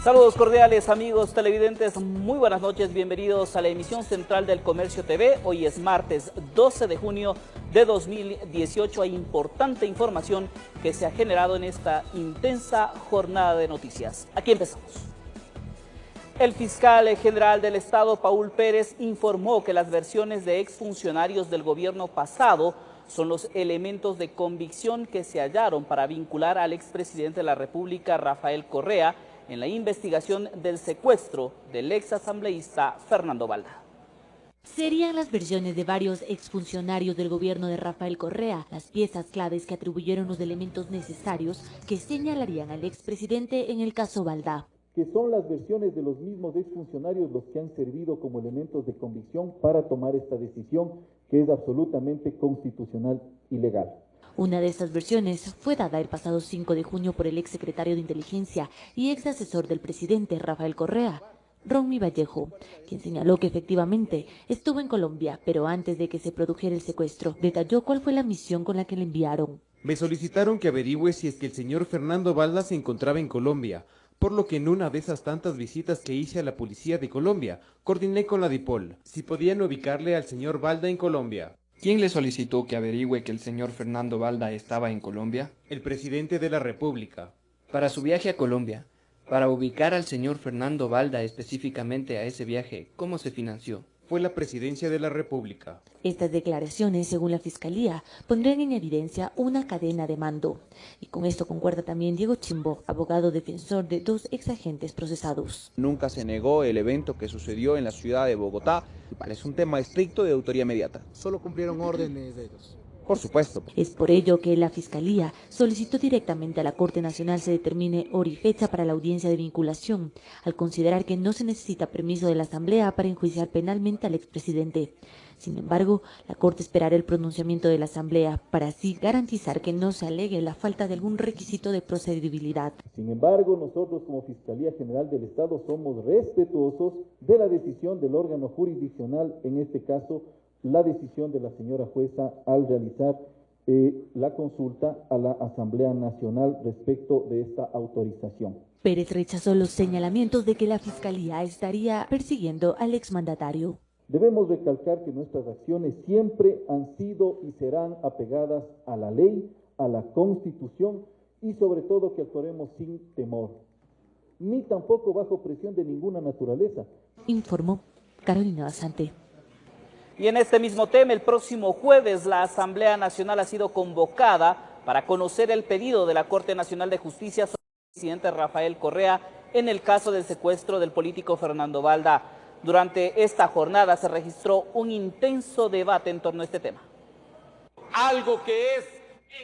Saludos cordiales amigos televidentes, muy buenas noches, bienvenidos a la emisión central del Comercio TV. Hoy es martes 12 de junio de 2018, hay importante información que se ha generado en esta intensa jornada de noticias. Aquí empezamos. El fiscal general del Estado, Paul Pérez, informó que las versiones de exfuncionarios del gobierno pasado son los elementos de convicción que se hallaron para vincular al expresidente de la República, Rafael Correa, en la investigación del secuestro del exasambleísta Fernando Balda. Serían las versiones de varios exfuncionarios del gobierno de Rafael Correa las piezas claves que atribuyeron los elementos necesarios que señalarían al expresidente en el caso Balda. Que son las versiones de los mismos exfuncionarios los que han servido como elementos de convicción para tomar esta decisión que es absolutamente constitucional y legal. Una de estas versiones fue dada el pasado 5 de junio por el exsecretario de Inteligencia y ex asesor del presidente Rafael Correa, Ronmy Vallejo, quien señaló que efectivamente estuvo en Colombia, pero antes de que se produjera el secuestro, detalló cuál fue la misión con la que le enviaron. Me solicitaron que averigüe si es que el señor Fernando Balda se encontraba en Colombia, por lo que en una de esas tantas visitas que hice a la policía de Colombia, coordiné con la DIPOL si podían ubicarle al señor Balda en Colombia. ¿Quién le solicitó que averigüe que el señor Fernando Balda estaba en Colombia? El presidente de la República. Para su viaje a Colombia, para ubicar al señor Fernando Balda específicamente a ese viaje, ¿cómo se financió? Fue la presidencia de la República. Estas declaraciones, según la Fiscalía, pondrían en evidencia una cadena de mando. Y con esto concuerda también Diego Chimbo, abogado defensor de dos exagentes procesados. Nunca se negó el evento que sucedió en la ciudad de Bogotá. Es un tema estricto de autoría inmediata. Solo cumplieron órdenes de ellos. Por supuesto. Es por ello que la Fiscalía solicitó directamente a la Corte Nacional se determine hora y fecha para la audiencia de vinculación, al considerar que no se necesita permiso de la Asamblea para enjuiciar penalmente al expresidente. Sin embargo, la Corte esperará el pronunciamiento de la Asamblea para así garantizar que no se alegue la falta de algún requisito de procedibilidad. Sin embargo, nosotros como Fiscalía General del Estado somos respetuosos de la decisión del órgano jurisdiccional, en este caso, la decisión de la señora jueza al realizar la consulta a la Asamblea Nacional respecto de esta autorización. Pérez rechazó los señalamientos de que la Fiscalía estaría persiguiendo al exmandatario. Debemos recalcar que nuestras acciones siempre han sido y serán apegadas a la ley, a la Constitución y sobre todo que actuaremos sin temor, ni tampoco bajo presión de ninguna naturaleza. Informó Carolina Basante. Y en este mismo tema, el próximo jueves la Asamblea Nacional ha sido convocada para conocer el pedido de la Corte Nacional de Justicia sobre el presidente Rafael Correa en el caso del secuestro del político Fernando Balda. Durante esta jornada se registró un intenso debate en torno a este tema. Algo que es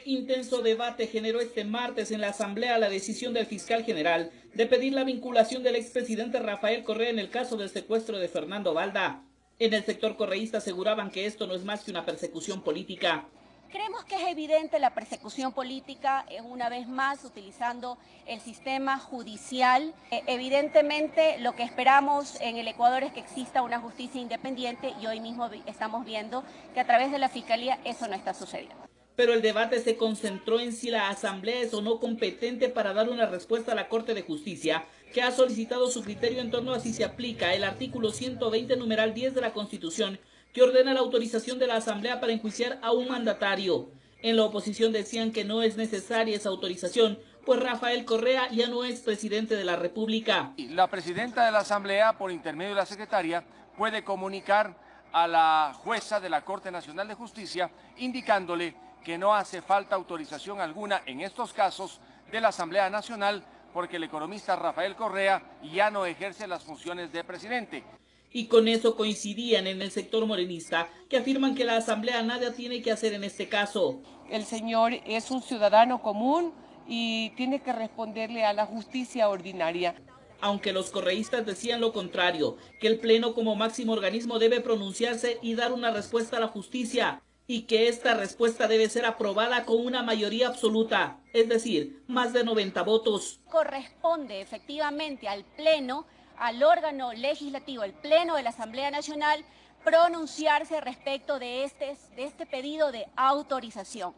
Intenso debate generó este martes en la Asamblea la decisión del fiscal general de pedir la vinculación del expresidente Rafael Correa en el caso del secuestro de Fernando Balda. En el sector correísta aseguraban que esto no es más que una persecución política. Creemos que es evidente la persecución política, una vez más utilizando el sistema judicial. Evidentemente lo que esperamos en el Ecuador es que exista una justicia independiente y hoy mismo estamos viendo que a través de la Fiscalía eso no está sucediendo. Pero el debate se concentró en si la Asamblea es o no competente para dar una respuesta a la Corte de Justicia, que ha solicitado su criterio en torno a si se aplica el artículo 120, numeral 10 de la Constitución, que ordena la autorización de la Asamblea para enjuiciar a un mandatario. En la oposición decían que no es necesaria esa autorización, pues Rafael Correa ya no es presidente de la República. la presidenta de la Asamblea, por intermedio de la secretaria, puede comunicar a la jueza de la Corte Nacional de Justicia indicándole que no hace falta autorización alguna en estos casos de la Asamblea Nacional porque el economista Rafael Correa ya no ejerce las funciones de presidente. Y con eso coincidían en el sector morenista, que afirman que la Asamblea nada tiene que hacer en este caso. El señor es un ciudadano común y tiene que responderle a la justicia ordinaria. Aunque los correístas decían lo contrario, que el Pleno como máximo organismo debe pronunciarse y dar una respuesta a la justicia, y que esta respuesta debe ser aprobada con una mayoría absoluta, es decir, más de 90 votos. Corresponde efectivamente al Pleno, al órgano legislativo, el Pleno de la Asamblea Nacional, pronunciarse respecto de este pedido de autorización.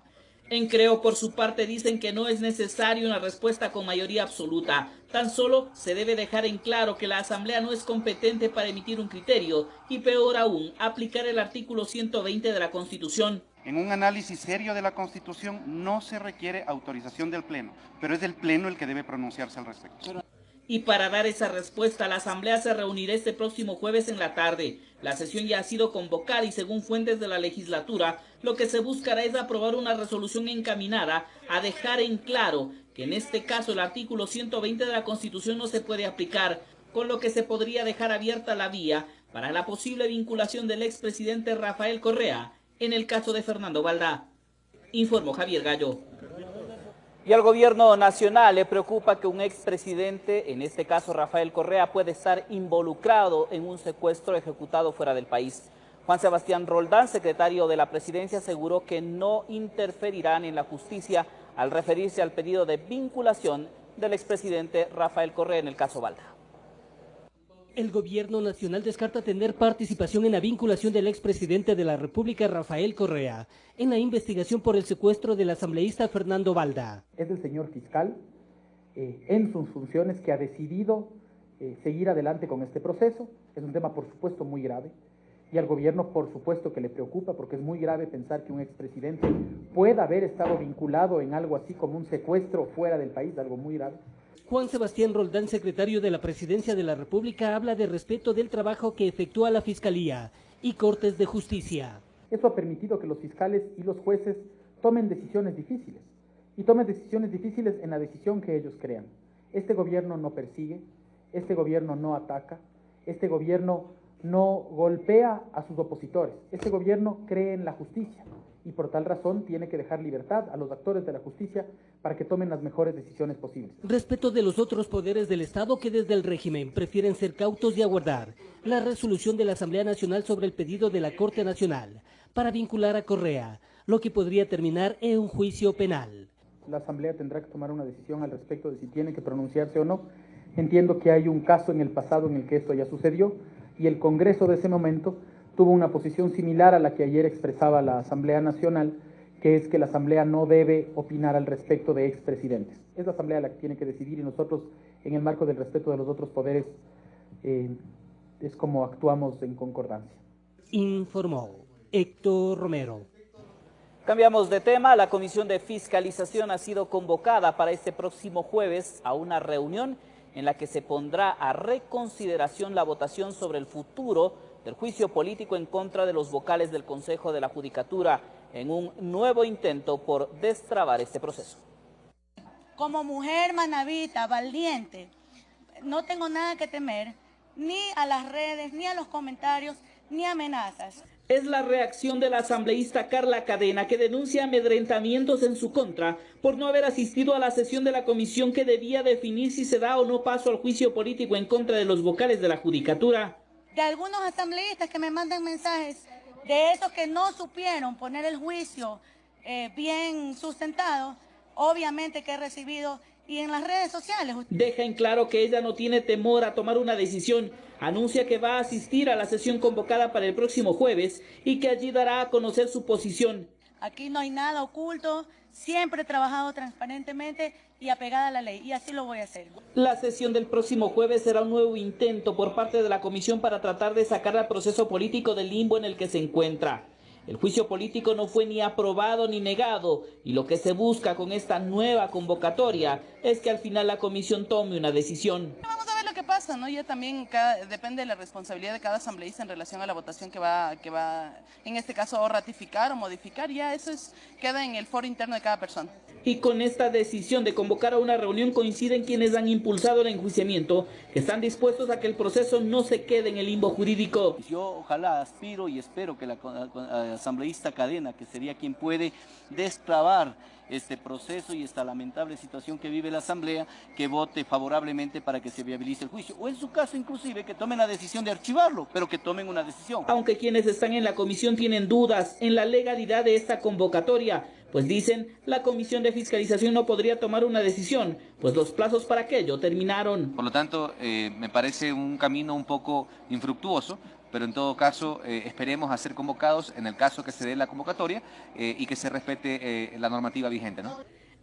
En Creo, por su parte, dicen que no es necesaria una respuesta con mayoría absoluta. Tan solo se debe dejar en claro que la Asamblea no es competente para emitir un criterio y, peor aún, aplicar el artículo 120 de la Constitución. En un análisis serio de la Constitución no se requiere autorización del Pleno, pero es el Pleno el que debe pronunciarse al respecto. Y para dar esa respuesta, la Asamblea se reunirá este próximo jueves en la tarde. La sesión ya ha sido convocada y, según fuentes de la legislatura, lo que se buscará es aprobar una resolución encaminada a dejar en claro que en este caso el artículo 120 de la Constitución no se puede aplicar, con lo que se podría dejar abierta la vía para la posible vinculación del expresidente Rafael Correa en el caso de Fernando Valdá. Informó Javier Gallo. Y al gobierno nacional le preocupa que un expresidente, en este caso Rafael Correa, puede estar involucrado en un secuestro ejecutado fuera del país. Juan Sebastián Roldán, secretario de la Presidencia, aseguró que no interferirán en la justicia al referirse al pedido de vinculación del expresidente Rafael Correa en el caso Valdá. El gobierno nacional descarta tener participación en la vinculación del expresidente de la República, Rafael Correa, en la investigación por el secuestro del asambleísta Fernando Valdá. Es el señor fiscal, en sus funciones, que ha decidido seguir adelante con este proceso. Es un tema, por supuesto, muy grave. Y al gobierno, por supuesto, que le preocupa, porque es muy grave pensar que un expresidente pueda haber estado vinculado en algo así como un secuestro fuera del país, algo muy grave. Juan Sebastián Roldán, secretario de la Presidencia de la República, habla de respeto del trabajo que efectúa la Fiscalía y Cortes de Justicia. Eso ha permitido que los fiscales y los jueces tomen decisiones difíciles, y tomen decisiones difíciles en la decisión que ellos crean. Este gobierno no persigue, este gobierno no ataca, este gobierno no golpea a sus opositores, este gobierno cree en la justicia. Y por tal razón tiene que dejar libertad a los actores de la justicia para que tomen las mejores decisiones posibles. Respeto de los otros poderes del Estado que desde el régimen prefieren ser cautos y aguardar la resolución de la Asamblea Nacional sobre el pedido de la Corte Nacional para vincular a Correa, lo que podría terminar en un juicio penal. La Asamblea tendrá que tomar una decisión al respecto de si tiene que pronunciarse o no. Entiendo que hay un caso en el pasado en el que esto ya sucedió y el Congreso de ese momento tuvo una posición similar a la que ayer expresaba la Asamblea Nacional, que es que la Asamblea no debe opinar al respecto de expresidentes. Es la Asamblea la que tiene que decidir y nosotros, en el marco del respeto de los otros poderes, es como actuamos en concordancia. Informó Héctor Romero. Cambiamos de tema. La Comisión de Fiscalización ha sido convocada para este próximo jueves a una reunión en la que se pondrá a reconsideración la votación sobre el futuro del juicio político en contra de los vocales del Consejo de la Judicatura en un nuevo intento por destrabar este proceso. Como mujer manabita, valiente, no tengo nada que temer, ni a las redes, ni a los comentarios, ni amenazas. Es la reacción de la asambleísta Carla Cadena, que denuncia amedrentamientos en su contra por no haber asistido a la sesión de la comisión que debía definir si se da o no paso al juicio político en contra de los vocales de la Judicatura. De algunos asambleístas que me mandan mensajes, de esos que no supieron poner el juicio bien sustentado, obviamente que he recibido, y en las redes sociales. Deja en claro que ella no tiene temor a tomar una decisión. Anuncia que va a asistir a la sesión convocada para el próximo jueves y que allí dará a conocer su posición. Aquí no hay nada oculto, siempre he trabajado transparentemente y apegada a la ley, y así lo voy a hacer. La sesión del próximo jueves será un nuevo intento por parte de la comisión para tratar de sacar al proceso político del limbo en el que se encuentra. El juicio político no fue ni aprobado ni negado, y lo que se busca con esta nueva convocatoria es que al final la comisión tome una decisión. Vamos a ver lo que pasa, ¿no? Ya también depende de la responsabilidad de cada asambleísta en relación a la votación que va en este caso, o ratificar o modificar. Ya eso queda en el foro interno de cada persona. Y con esta decisión de convocar a una reunión coinciden quienes han impulsado el enjuiciamiento, que están dispuestos a que el proceso no se quede en el limbo jurídico. Yo ojalá aspiro y espero que la asambleísta Cadena, que sería quien puede destrabar este proceso y esta lamentable situación que vive la Asamblea, que vote favorablemente para que se viabilice el juicio, o en su caso inclusive que tomen la decisión de archivarlo, pero que tomen una decisión. Aunque quienes están en la comisión tienen dudas en la legalidad de esta convocatoria, pues dicen la Comisión de Fiscalización no podría tomar una decisión, pues los plazos para aquello terminaron. Por lo tanto, me parece un camino un poco infructuoso, pero en todo caso esperemos a ser convocados en el caso que se dé la convocatoria y que se respete la normativa vigente, ¿no?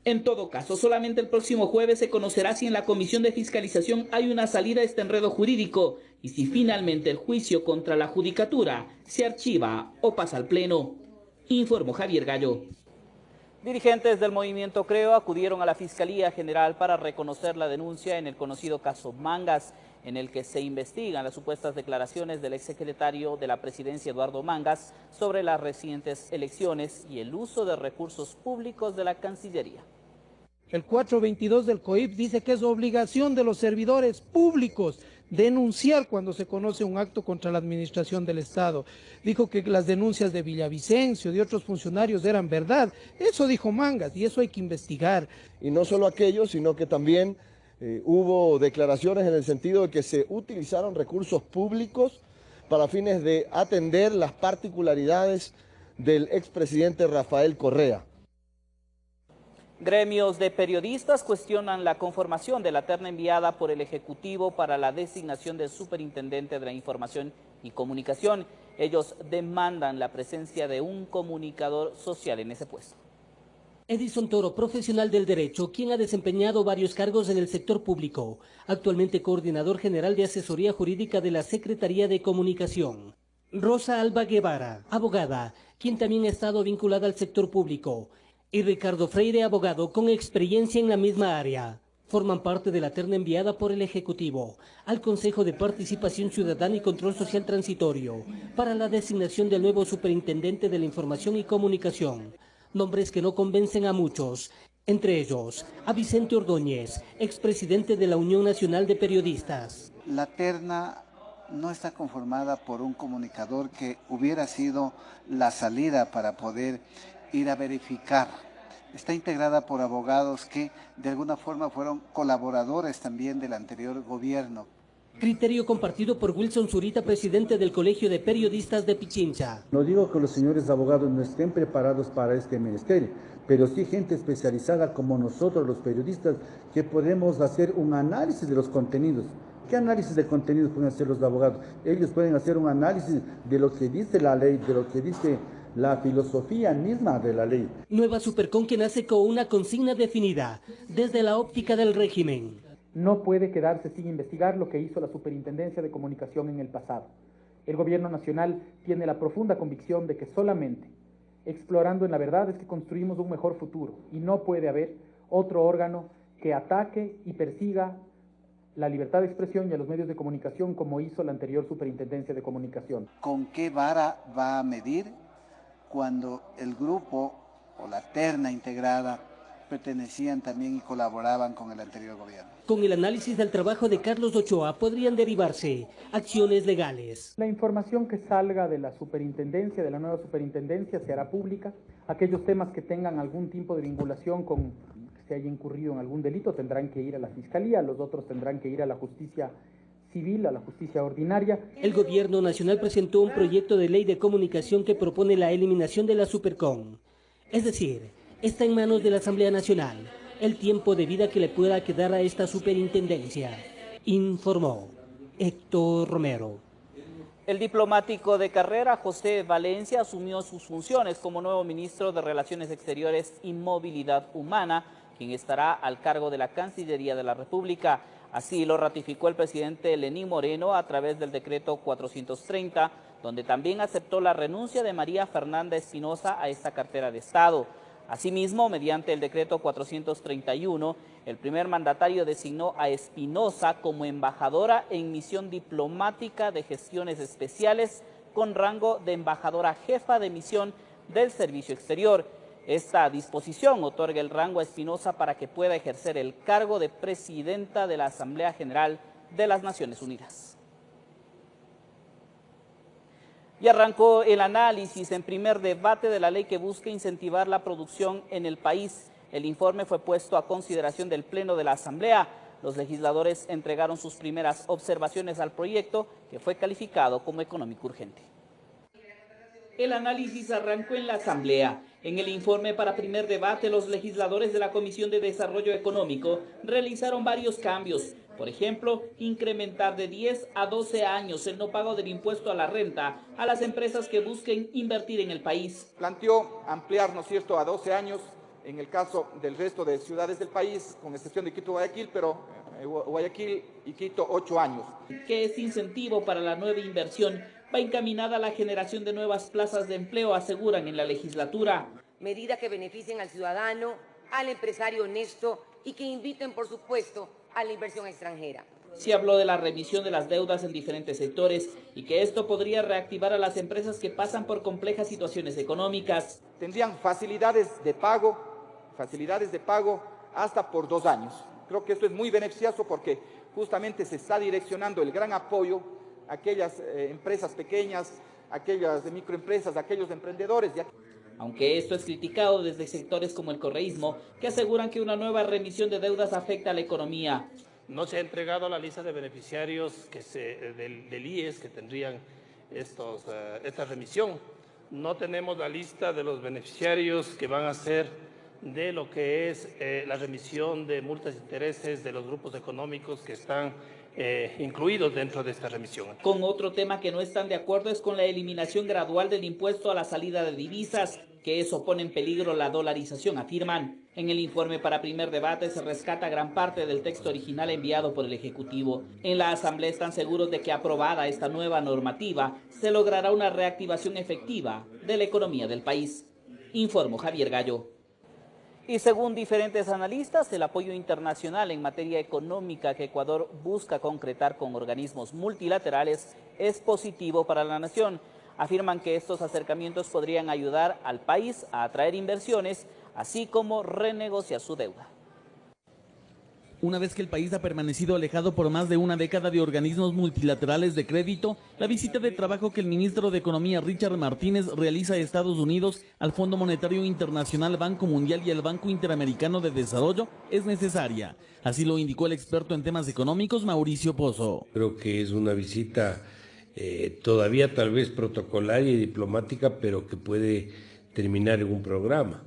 En todo caso, solamente el próximo jueves se conocerá si en la Comisión de Fiscalización hay una salida a este enredo jurídico y si finalmente el juicio contra la Judicatura se archiva o pasa al Pleno. Informó Javier Gallo. Dirigentes del movimiento Creo acudieron a la Fiscalía General para reconocer la denuncia en el conocido caso Mangas, en el que se investigan las supuestas declaraciones del exsecretario de la Presidencia, Eduardo Mangas, sobre las recientes elecciones y el uso de recursos públicos de la Cancillería. El 422 del COIP dice que es obligación de los servidores públicos denunciar cuando se conoce un acto contra la administración del Estado. Dijo que las denuncias de Villavicencio, de otros funcionarios eran verdad. Eso dijo Mangas y eso hay que investigar. Y no solo aquello, sino que también hubo declaraciones en el sentido de que se utilizaron recursos públicos para fines de atender las particularidades del expresidente Rafael Correa. Gremios de periodistas cuestionan la conformación de la terna enviada por el Ejecutivo para la designación del Superintendente de la Información y Comunicación. Ellos demandan la presencia de un comunicador social en ese puesto. Edison Toro, profesional del derecho, quien ha desempeñado varios cargos en el sector público, actualmente coordinador general de asesoría jurídica de la Secretaría de Comunicación. Rosa Alba Guevara, abogada, quien también ha estado vinculada al sector público. Y Ricardo Freire, abogado con experiencia en la misma área. Forman parte de la terna enviada por el Ejecutivo al Consejo de Participación Ciudadana y Control Social Transitorio para la designación del nuevo Superintendente de la Información y Comunicación. Nombres que no convencen a muchos, entre ellos a Vicente Ordóñez, expresidente de la Unión Nacional de Periodistas. La terna no está conformada por un comunicador que hubiera sido la salida para poder ir a verificar. Está integrada por abogados que de alguna forma fueron colaboradores también del anterior gobierno. Criterio compartido por Wilson Zurita, presidente del Colegio de Periodistas de Pichincha. No digo que los señores abogados no estén preparados para este ministerio, pero sí gente especializada como nosotros los periodistas que podemos hacer un análisis de los contenidos. ¿Qué análisis de contenidos pueden hacer los abogados? Ellos pueden hacer un análisis de lo que dice la ley, de lo que dice la filosofía misma de la ley. Nueva Supercon que nace con una consigna definida desde la óptica del régimen. No puede quedarse sin investigar lo que hizo la Superintendencia de Comunicación en el pasado. El gobierno nacional tiene la profunda convicción de que solamente explorando en la verdad es que construimos un mejor futuro y no puede haber otro órgano que ataque y persiga la libertad de expresión y a los medios de comunicación como hizo la anterior Superintendencia de Comunicación. ¿Con qué vara va a medir cuando el grupo o la terna integrada pertenecían también y colaboraban con el anterior gobierno? Con el análisis del trabajo de Carlos Ochoa podrían derivarse acciones legales. La información que salga de la superintendencia, de la nueva superintendencia, se hará pública. Aquellos temas que tengan algún tipo de vinculación con que se haya incurrido en algún delito tendrán que ir a la Fiscalía, los otros tendrán que ir a la justicia civil, a la justicia ordinaria. El gobierno nacional presentó un proyecto de ley de comunicación que propone la eliminación de la Supercon. Es decir, está en manos de la Asamblea Nacional el tiempo de vida que le pueda quedar a esta superintendencia, informó Héctor Romero. El diplomático de carrera José Valencia asumió sus funciones como nuevo ministro de Relaciones Exteriores y Movilidad Humana, quien estará al cargo de la Cancillería de la República. Así lo ratificó el presidente Lenín Moreno a través del decreto 430, donde también aceptó la renuncia de María Fernanda Espinosa a esta cartera de Estado. Asimismo, mediante el decreto 431, el primer mandatario designó a Espinosa como embajadora en misión diplomática de gestiones especiales con rango de embajadora jefa de misión del Servicio Exterior. Esta disposición otorga el rango a Espinosa para que pueda ejercer el cargo de presidenta de la Asamblea General de las Naciones Unidas. Y arrancó el análisis en primer debate de la ley que busca incentivar la producción en el país. El informe fue puesto a consideración del Pleno de la Asamblea. Los legisladores entregaron sus primeras observaciones al proyecto, que fue calificado como económico urgente. El análisis arrancó en la Asamblea. En el informe para primer debate, los legisladores de la Comisión de Desarrollo Económico realizaron varios cambios. Por ejemplo, incrementar de 10 a 12 años el no pago del impuesto a la renta a las empresas que busquen invertir en el país. Planteó ampliar, ¿no es cierto?, a 12 años en el caso del resto de ciudades del país, con excepción de Quito y Guayaquil, pero Guayaquil y Quito 8 años. Que este incentivo para la nueva inversión va encaminada a la generación de nuevas plazas de empleo, aseguran en la legislatura. Medidas que beneficien al ciudadano, al empresario honesto y que inviten, por supuesto, a la inversión extranjera. Se habló de la remisión de las deudas en diferentes sectores y que esto podría reactivar a las empresas que pasan por complejas situaciones económicas. Tendrían facilidades de pago hasta por 2 años. Creo que esto es muy beneficioso porque justamente se está direccionando el gran apoyo a aquellas empresas pequeñas, aquellas microempresas, aquellos emprendedores. Aunque esto es criticado desde sectores como el correísmo, que aseguran que una nueva remisión de deudas afecta a la economía. No se ha entregado la lista de beneficiarios del IES que tendrían esta remisión. No tenemos la lista de los beneficiarios que van a ser de lo que es la remisión de multas e intereses de los grupos económicos que están incluidos dentro de esta remisión. Con otro tema que no están de acuerdo es con la eliminación gradual del impuesto a la salida de divisas, que eso pone en peligro la dolarización, afirman. En el informe para primer debate se rescata gran parte del texto original enviado por el Ejecutivo. En la Asamblea están seguros de que aprobada esta nueva normativa, se logrará una reactivación efectiva de la economía del país. Informó Javier Gallo. Y según diferentes analistas, el apoyo internacional en materia económica que Ecuador busca concretar con organismos multilaterales es positivo para la nación. Afirman que estos acercamientos podrían ayudar al país a atraer inversiones, así como renegociar su deuda. Una vez que el país ha permanecido alejado por más de una década de organismos multilaterales de crédito, la visita de trabajo que el ministro de Economía Richard Martínez realiza a Estados Unidos, al Fondo Monetario Internacional, Banco Mundial y al Banco Interamericano de Desarrollo es necesaria. Así lo indicó el experto en temas económicos Mauricio Pozo. Creo que es una visita todavía tal vez protocolaria y diplomática, pero que puede terminar en un programa.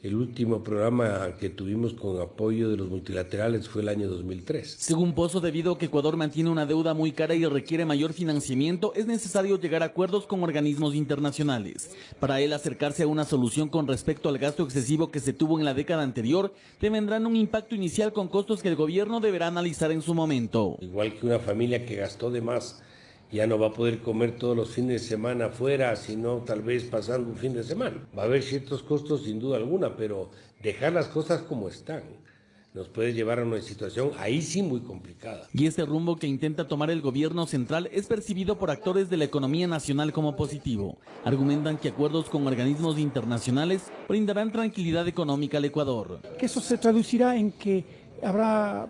El último programa que tuvimos con apoyo de los multilaterales fue el año 2003. Según Pozo, debido a que Ecuador mantiene una deuda muy cara y requiere mayor financiamiento, es necesario llegar a acuerdos con organismos internacionales. Para él, acercarse a una solución con respecto al gasto excesivo que se tuvo en la década anterior, tendrán un impacto inicial con costos que el gobierno deberá analizar en su momento. Igual que una familia que gastó de más, ya no va a poder comer todos los fines de semana afuera, sino tal vez pasando un fin de semana. Va a haber ciertos costos sin duda alguna, pero dejar las cosas como están nos puede llevar a una situación ahí sí muy complicada. Y este rumbo que intenta tomar el gobierno central es percibido por actores de la economía nacional como positivo. Argumentan que acuerdos con organismos internacionales brindarán tranquilidad económica al Ecuador. Que eso se traducirá en que habrá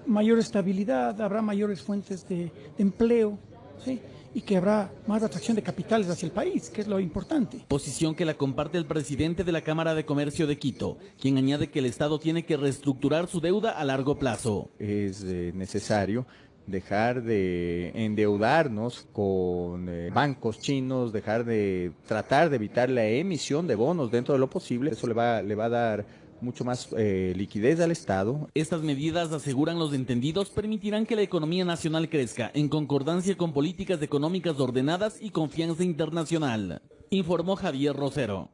mayor estabilidad, habrá mayores fuentes de empleo, ¿sí? Y que habrá más atracción de capitales hacia el país, que es lo importante. Posición que la comparte el presidente de la Cámara de Comercio de Quito, quien añade que el Estado tiene que reestructurar su deuda a largo plazo. Es necesario dejar de endeudarnos con bancos chinos, dejar de tratar de evitar la emisión de bonos dentro de lo posible. Eso le va a dar mucho más liquidez al Estado. Estas medidas, aseguran los entendidos, permitirán que la economía nacional crezca en concordancia con políticas económicas ordenadas y confianza internacional, informó Javier Rosero.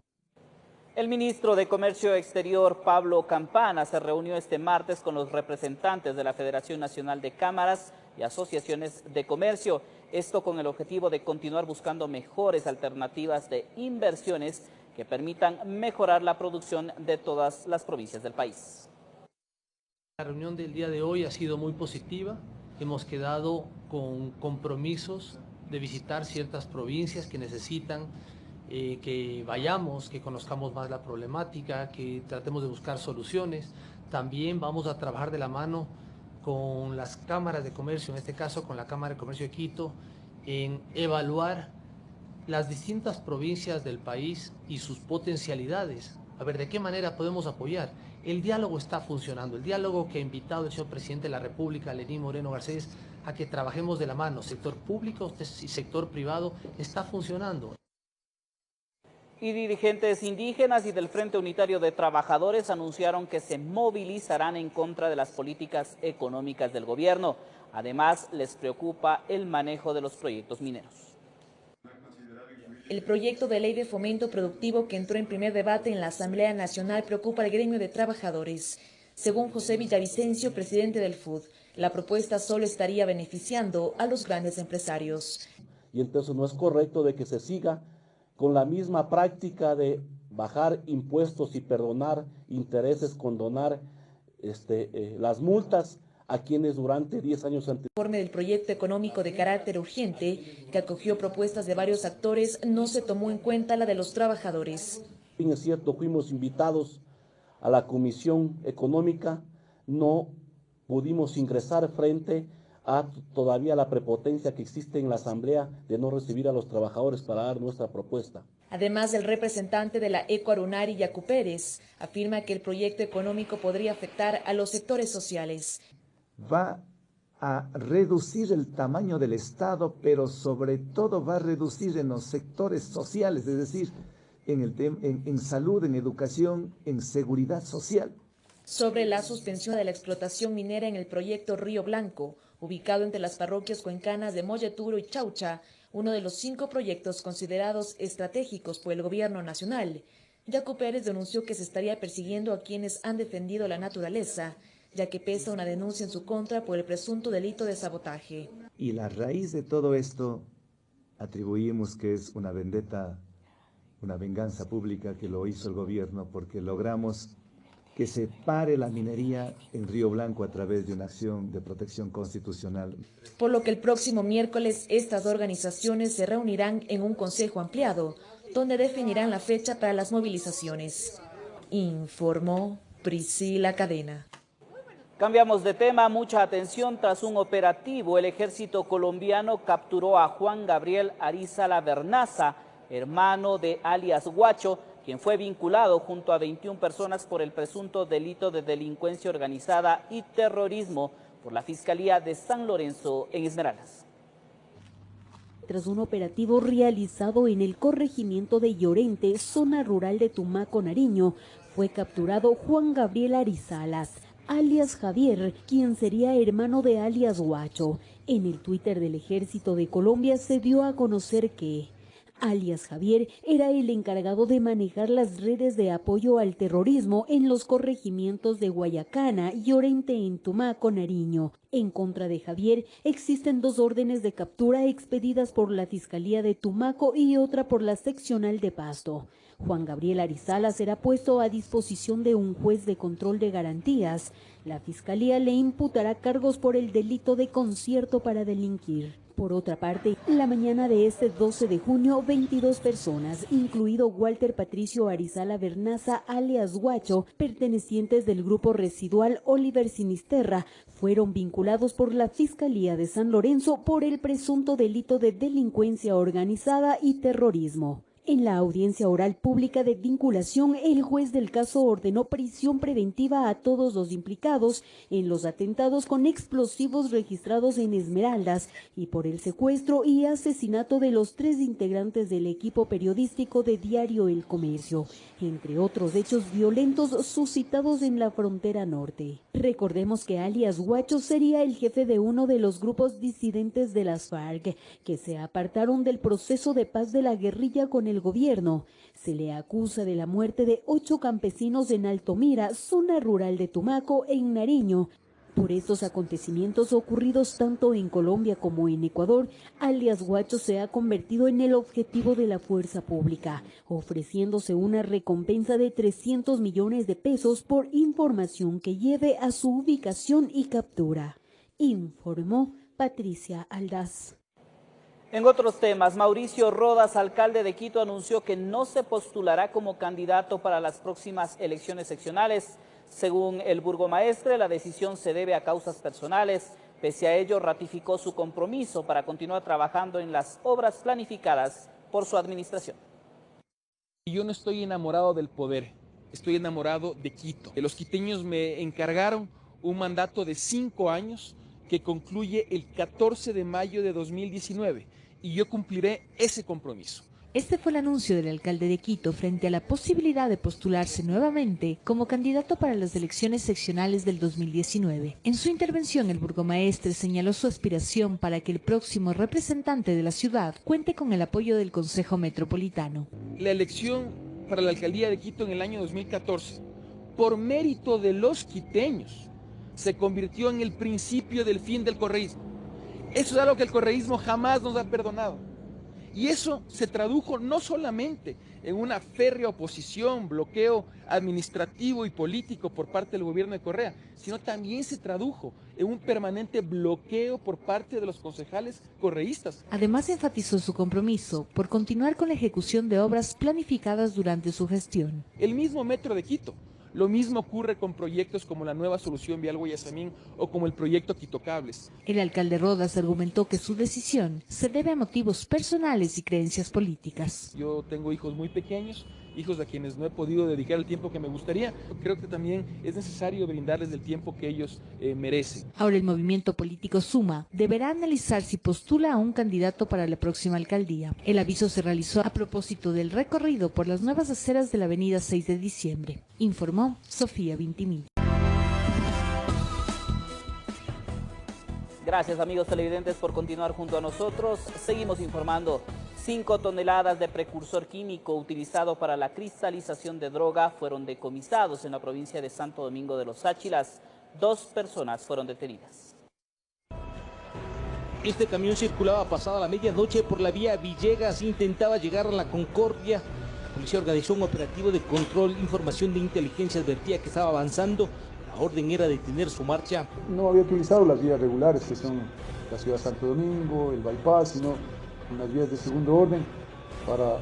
El ministro de Comercio Exterior, Pablo Campana, se reunió este martes con los representantes de la Federación Nacional de Cámaras y Asociaciones de Comercio, esto con el objetivo de continuar buscando mejores alternativas de inversiones que permitan mejorar la producción de todas las provincias del país. La reunión del día de hoy ha sido muy positiva. Hemos quedado con compromisos de visitar ciertas provincias que necesitan que vayamos, que conozcamos más la problemática, que tratemos de buscar soluciones. También vamos a trabajar de la mano con las cámaras de comercio, en este caso con la Cámara de Comercio de Quito, en evaluar las distintas provincias del país y sus potencialidades, a ver de qué manera podemos apoyar. El diálogo está funcionando, el diálogo que ha invitado el señor presidente de la República, Lenín Moreno Garcés, a que trabajemos de la mano, sector público y sector privado, está funcionando. Y dirigentes indígenas y del Frente Unitario de Trabajadores anunciaron que se movilizarán en contra de las políticas económicas del gobierno. Además, les preocupa el manejo de los proyectos mineros. El proyecto de ley de fomento productivo que entró en primer debate en la Asamblea Nacional preocupa al gremio de trabajadores. Según José Villavicencio, presidente del FUD, la propuesta solo estaría beneficiando a los grandes empresarios. Y entonces no es correcto de que se siga con la misma práctica de bajar impuestos y perdonar intereses, condonar las multas a quienes durante 10 años anteriores. El informe del proyecto económico de carácter urgente, que acogió propuestas de varios actores, no se tomó en cuenta la de los trabajadores. Es cierto, fuimos invitados a la Comisión Económica, no pudimos ingresar frente a todavía la prepotencia que existe en la Asamblea de no recibir a los trabajadores para dar nuestra propuesta. Además, el representante de la Ecoarunari, Yacu Pérez, afirma que el proyecto económico podría afectar a los sectores sociales. Va a reducir el tamaño del Estado, pero sobre todo va a reducir en los sectores sociales, es decir, en salud, en educación, en seguridad social. Sobre la suspensión de la explotación minera en el proyecto Río Blanco, ubicado entre las parroquias cuencanas de Molleturo y Chaucha, uno de los 5 proyectos considerados estratégicos por el gobierno nacional, Yacu Pérez denunció que se estaría persiguiendo a quienes han defendido la naturaleza, ya que pesa una denuncia en su contra por el presunto delito de sabotaje. Y la raíz de todo esto atribuimos que es una vendetta, una venganza pública que lo hizo el gobierno porque logramos que se pare la minería en Río Blanco a través de una acción de protección constitucional. Por lo que el próximo miércoles estas organizaciones se reunirán en un consejo ampliado, donde definirán la fecha para las movilizaciones. Informó Priscila Cadena. Cambiamos de tema, mucha atención. Tras un operativo, el ejército colombiano capturó a Juan Gabriel Arizala Vernaza, hermano de alias Guacho, quien fue vinculado junto a 21 personas por el presunto delito de delincuencia organizada y terrorismo por la Fiscalía de San Lorenzo en Esmeraldas. Tras un operativo realizado en el corregimiento de Llorente, zona rural de Tumaco, Nariño, fue capturado Juan Gabriel Arizalas, alias Javier, quien sería hermano de alias Guacho. En el Twitter del Ejército de Colombia se dio a conocer que alias Javier era el encargado de manejar las redes de apoyo al terrorismo en los corregimientos de Guayacana y Llorente en Tumaco, Nariño. En contra de Javier existen 2 órdenes de captura expedidas por la Fiscalía de Tumaco y otra por la seccional de Pasto. Juan Gabriel Arizala será puesto a disposición de un juez de control de garantías. La Fiscalía le imputará cargos por el delito de concierto para delinquir. Por otra parte, la mañana de este 12 de junio, 22 personas, incluido Walter Patricio Arizala Vernaza, alias Guacho, pertenecientes del grupo residual Oliver Sinisterra, fueron vinculados por la Fiscalía de San Lorenzo por el presunto delito de delincuencia organizada y terrorismo. En la audiencia oral pública de vinculación, el juez del caso ordenó prisión preventiva a todos los implicados en los atentados con explosivos registrados en Esmeraldas y por el secuestro y asesinato de los 3 integrantes del equipo periodístico de Diario El Comercio, entre otros hechos violentos suscitados en la frontera norte. Recordemos que alias Guacho sería el jefe de uno de los grupos disidentes de las FARC, que se apartaron del proceso de paz de la guerrilla con el gobierno. Se le acusa de la muerte de 8 campesinos en Altomira, zona rural de Tumaco, en Nariño. Por estos acontecimientos ocurridos tanto en Colombia como en Ecuador, alias Guacho se ha convertido en el objetivo de la fuerza pública, ofreciéndose una recompensa de 300 millones de pesos por información que lleve a su ubicación y captura. Informó Patricia Aldaz. En otros temas, Mauricio Rodas, alcalde de Quito, anunció que no se postulará como candidato para las próximas elecciones seccionales. Según el burgomaestre, la decisión se debe a causas personales. Pese a ello, ratificó su compromiso para continuar trabajando en las obras planificadas por su administración. Yo no estoy enamorado del poder, estoy enamorado de Quito. Los quiteños me encargaron un mandato de 5 años que concluye el 14 de mayo de 2019 y yo cumpliré ese compromiso. Este fue el anuncio del alcalde de Quito frente a la posibilidad de postularse nuevamente como candidato para las elecciones seccionales del 2019. En su intervención, el burgomaestre señaló su aspiración para que el próximo representante de la ciudad cuente con el apoyo del Consejo Metropolitano. La elección para la alcaldía de Quito en el año 2014, por mérito de los quiteños, se convirtió en el principio del fin del correísmo. Eso es algo que el correísmo jamás nos ha perdonado. Y eso se tradujo no solamente en una férrea oposición, bloqueo administrativo y político por parte del gobierno de Correa, sino también se tradujo en un permanente bloqueo por parte de los concejales correístas. Además, enfatizó su compromiso por continuar con la ejecución de obras planificadas durante su gestión. El mismo metro de Quito. Lo mismo ocurre con proyectos como la nueva solución vial Guayasamín o como el proyecto Quito Cables. El alcalde Rodas argumentó que su decisión se debe a motivos personales y creencias políticas. Yo tengo hijos muy pequeños, hijos a quienes no he podido dedicar el tiempo que me gustaría. Creo que también es necesario brindarles el tiempo que ellos merecen. Ahora el movimiento político Suma deberá analizar si postula a un candidato para la próxima alcaldía. El aviso se realizó a propósito del recorrido por las nuevas aceras de la avenida 6 de diciembre. Informó Sofía Vintimilla. Gracias, amigos televidentes, por continuar junto a nosotros. Seguimos informando. 5 toneladas de precursor químico utilizado para la cristalización de droga fueron decomisados en la provincia de Santo Domingo de los Áchilas. 2 personas fueron detenidas. Este camión circulaba pasada la medianoche por la vía Villegas, intentaba llegar a la Concordia. La policía organizó un operativo de control, información de inteligencia advertía que estaba avanzando. La orden era detener su marcha. No había utilizado las vías regulares, que son la ciudad de Santo Domingo, el bypass, sino unas vías de segundo orden para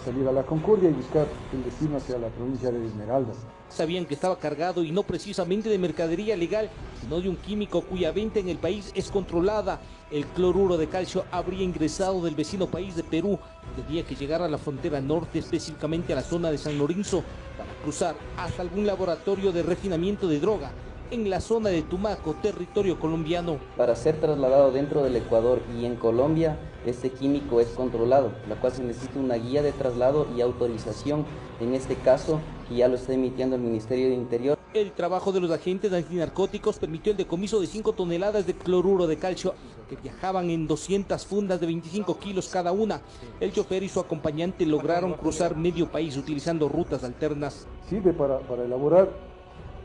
salir a la Concordia y buscar el destino hacia la provincia de Esmeraldas. Sabían que estaba cargado y no precisamente de mercadería legal, sino de un químico cuya venta en el país es controlada. El cloruro de calcio habría ingresado del vecino país de Perú. Tenía que llegar a la frontera norte, específicamente a la zona de San Lorenzo, para cruzar hasta algún laboratorio de refinamiento de droga en la zona de Tumaco, territorio colombiano. Para ser trasladado dentro del Ecuador y en Colombia, este químico es controlado, la cual se necesita una guía de traslado y autorización, en este caso, que ya lo está emitiendo el Ministerio de Interior. El trabajo de los agentes antinarcóticos permitió el decomiso de 5 toneladas de cloruro de calcio que viajaban en 200 fundas de 25 kilos cada una. El chofer y su acompañante lograron cruzar medio país utilizando rutas alternas. Sirve para elaborar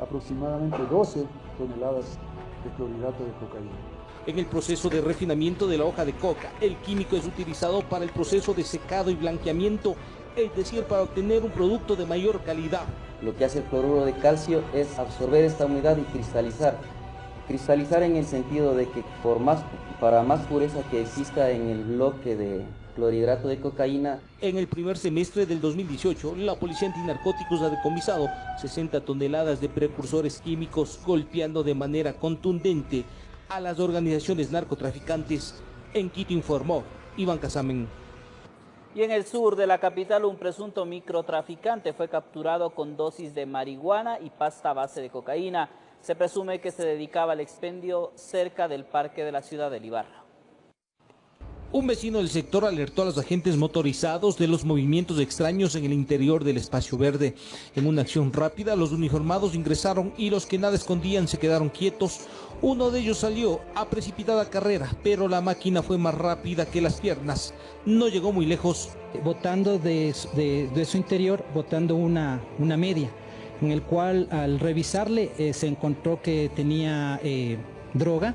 aproximadamente 12 toneladas de clorhidrato de cocaína. En el proceso de refinamiento de la hoja de coca, el químico es utilizado para el proceso de secado y blanqueamiento, es decir, para obtener un producto de mayor calidad. Lo que hace el cloruro de calcio es absorber esta humedad y cristalizar. Cristalizar en el sentido de que para más pureza que exista en el bloque de clorhidrato de cocaína. En el primer semestre del 2018, la Policía Antinarcóticos ha decomisado 60 toneladas de precursores químicos, golpeando de manera contundente a las organizaciones narcotraficantes. En Quito informó Iván Casamen. Y en el sur de la capital, un presunto microtraficante fue capturado con dosis de marihuana y pasta a base de cocaína. Se presume que se dedicaba al expendio cerca del parque de la ciudad de Ibarra. Un vecino del sector alertó a los agentes motorizados de los movimientos extraños en el interior del espacio verde. En una acción rápida, los uniformados ingresaron y los que nada escondían se quedaron quietos. Uno de ellos salió a precipitada carrera, pero la máquina fue más rápida que las piernas. No llegó muy lejos. Botando de su interior, botando una media, en el cual al revisarle se encontró que tenía droga.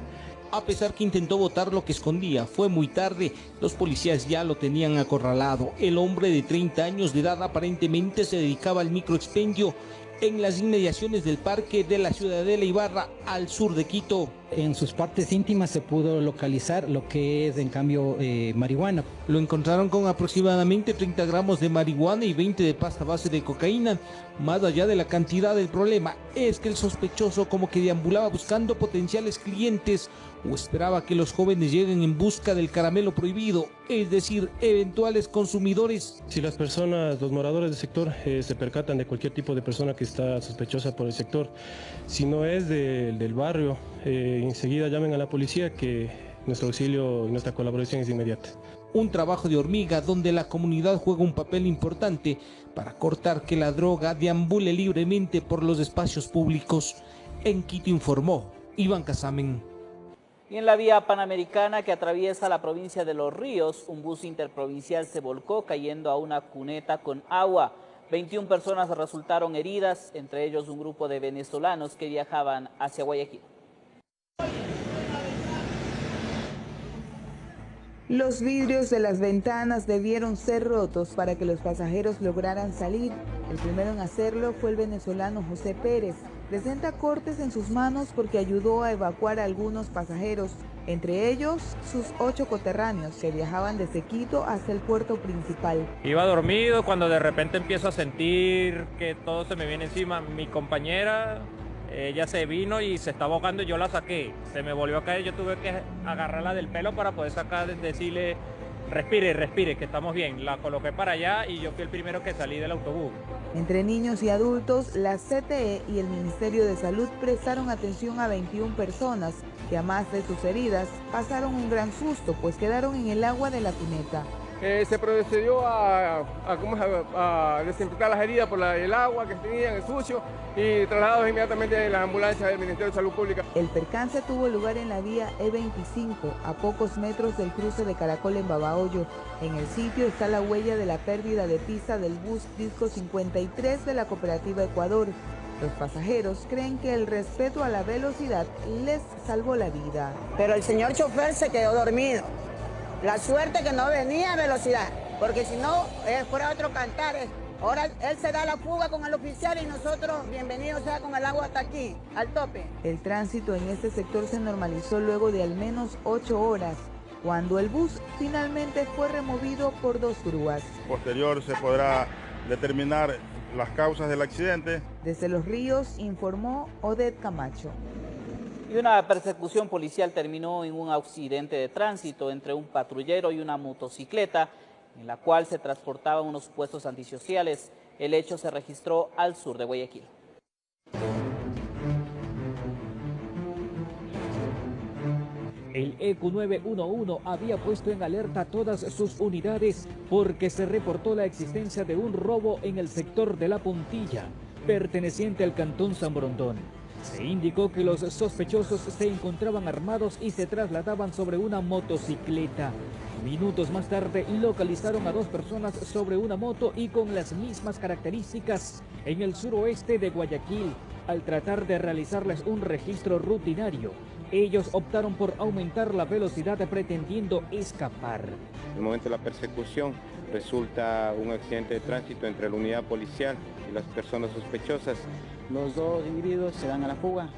A pesar que intentó botar lo que escondía, fue muy tarde. Los policías ya lo tenían acorralado. El hombre de 30 años de edad aparentemente se dedicaba al microexpendio en las inmediaciones del parque de la Ciudadela Ibarra, al sur de Quito. En sus partes íntimas se pudo localizar lo que es, en cambio, marihuana. Lo encontraron con aproximadamente 30 gramos de marihuana y 20 de pasta base de cocaína. Más allá de la cantidad, del problema es que el sospechoso como que deambulaba buscando potenciales clientes o esperaba que los jóvenes lleguen en busca del caramelo prohibido, es decir, eventuales consumidores. Si las personas, los moradores del sector, se percatan de cualquier tipo de persona que está sospechosa por el sector, si no es del barrio, enseguida llamen a la policía, que nuestro auxilio y nuestra colaboración es inmediata. un trabajo de hormiga donde la comunidad juega un papel importante para cortar que la droga deambule libremente por los espacios públicos. En Quito informó Iván Casamen. Y en la vía panamericana que atraviesa la provincia de Los Ríos, un bus interprovincial se volcó cayendo a una cuneta con agua. 21 personas resultaron heridas, entre ellos un grupo de venezolanos que viajaban hacia Guayaquil. Los vidrios de las ventanas debieron ser rotos para que los pasajeros lograran salir. El primero en hacerlo fue el venezolano José Pérez. Presenta cortes en sus manos porque ayudó a evacuar a algunos pasajeros, entre ellos sus 8 coterráneos que viajaban desde Quito hasta el puerto principal. Iba dormido cuando de repente empiezo a sentir que todo se me viene encima. Mi compañera, ella se vino y se estaba ahogando y yo la saqué. Se me volvió a caer, yo tuve que agarrarla del pelo para poder sacar, decirle, respire, respire, que estamos bien. La coloqué para allá y yo fui el primero que salí del autobús. Entre niños y adultos, la CTE y el Ministerio de Salud prestaron atención a 21 personas que, a más de sus heridas, pasaron un gran susto, pues quedaron en el agua de la cuneta. Se procedió a desinfectar las heridas por el agua que tenían, el sucio, y trasladados inmediatamente en las ambulancias del Ministerio de Salud Pública. El percance tuvo lugar en la vía E25, a pocos metros del cruce de Caracol en Babahoyo. En el sitio está la huella de la pérdida de pista del bus Disco 53 de la Cooperativa Ecuador. Los pasajeros creen que el respeto a la velocidad les salvó la vida. Pero el señor chofer se quedó dormido. La suerte que no venía a velocidad, porque si no, fuera otro cantar. Ahora él se da la fuga con el oficial y nosotros, bienvenidos sea con el agua hasta aquí, al tope. El tránsito en este sector se normalizó luego de al menos 8 horas, cuando el bus finalmente fue removido por 2 grúas. Posterior se podrá determinar las causas del accidente. Desde Los Ríos informó Odette Camacho. Y una persecución policial terminó en un accidente de tránsito entre un patrullero y una motocicleta, en la cual se transportaban unos supuestos antisociales. El hecho se registró al sur de Guayaquil. El ECU 911 había puesto en alerta todas sus unidades porque se reportó la existencia de un robo en el sector de La Puntilla, perteneciente al cantón San Borondón. Se indicó que los sospechosos se encontraban armados y se trasladaban sobre una motocicleta. Minutos más tarde localizaron a 2 personas sobre una moto y con las mismas características en el suroeste de Guayaquil. Al tratar de realizarles un registro rutinario, ellos optaron por aumentar la velocidad pretendiendo escapar. En el momento de la persecución resulta un accidente de tránsito entre la unidad policial y las personas sospechosas. Los 2 individuos se dan a la fuga,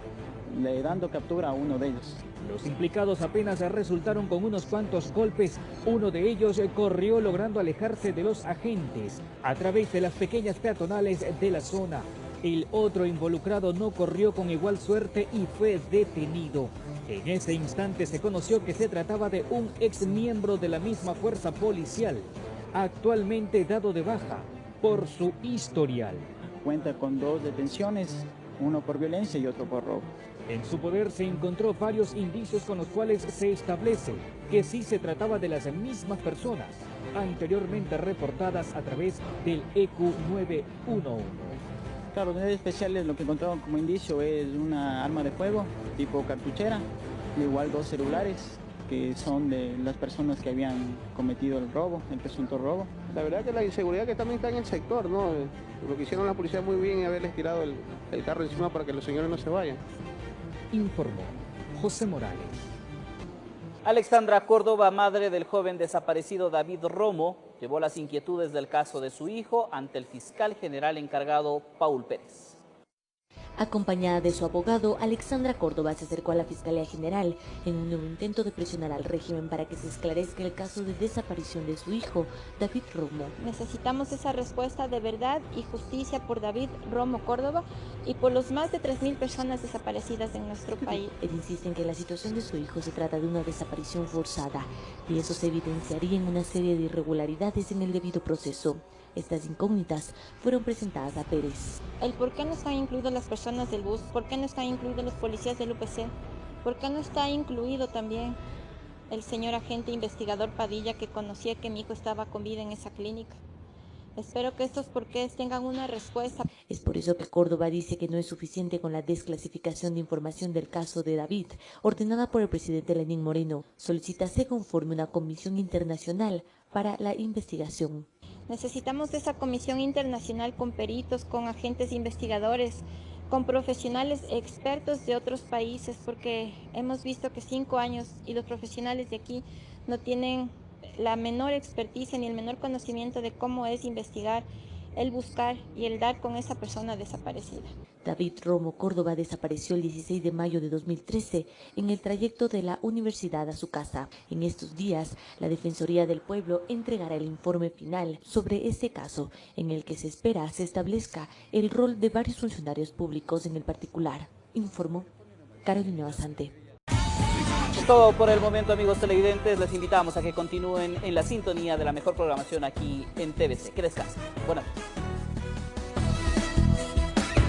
le dando captura a uno de ellos. Los implicados apenas resultaron con unos cuantos golpes. Uno de ellos corrió logrando alejarse de los agentes a través de las pequeñas peatonales de la zona. El otro involucrado no corrió con igual suerte y fue detenido. En ese instante se conoció que se trataba de un ex miembro de la misma fuerza policial, actualmente dado de baja por su historial. Cuenta con 2 detenciones, uno por violencia y otro por robo. En su poder se encontró varios indicios con los cuales se establece que sí se trataba de las mismas personas anteriormente reportadas a través del ECU 911. Claro, los especiales lo que encontraron como indicio es una arma de fuego tipo cartuchera, igual 2 celulares que son de las personas que habían cometido el robo, el presunto robo. La verdad que la inseguridad que también está en el sector, ¿no? Lo que hicieron la policía muy bien es haberles tirado el carro encima para que los señores no se vayan. Informó José Morales. Alexandra Córdoba, madre del joven desaparecido David Romo, llevó las inquietudes del caso de su hijo ante el fiscal general encargado Paul Pérez. Acompañada de su abogado, Alexandra Córdoba se acercó a la Fiscalía General en un nuevo intento de presionar al régimen para que se esclarezca el caso de desaparición de su hijo, David Romo. Necesitamos esa respuesta de verdad y justicia por David Romo Córdoba y por los más de 3.000 personas desaparecidas en nuestro país. Él insiste en que la situación de su hijo se trata de una desaparición forzada y eso se evidenciaría en una serie de irregularidades en el debido proceso. Estas incógnitas fueron presentadas a Pérez. El por qué no están incluidas las personas del bus, por qué no están incluidos los policías del UPC, por qué no está incluido también el señor agente investigador Padilla, que conocía que mi hijo estaba con vida en esa clínica. Espero que estos porqués tengan una respuesta. Es por eso que Córdoba dice que no es suficiente con la desclasificación de información del caso de David, ordenada por el presidente Lenín Moreno. Solicita se conforme una comisión internacional para la investigación. Necesitamos esa comisión internacional con peritos, con agentes investigadores, con profesionales expertos de otros países, porque hemos visto que 5 años y los profesionales de aquí no tienen la menor experticia ni el menor conocimiento de cómo es investigar, el buscar y el dar con esa persona desaparecida. David Romo Córdoba desapareció el 16 de mayo de 2013 en el trayecto de la universidad a su casa. En estos días, la Defensoría del Pueblo entregará el informe final sobre este caso, en el que se espera se establezca el rol de varios funcionarios públicos en el particular. Informó Carolina Basante. Es todo por el momento, amigos televidentes. Les invitamos a que continúen en la sintonía de la mejor programación aquí en TVC. Que descansen. Buenas noches.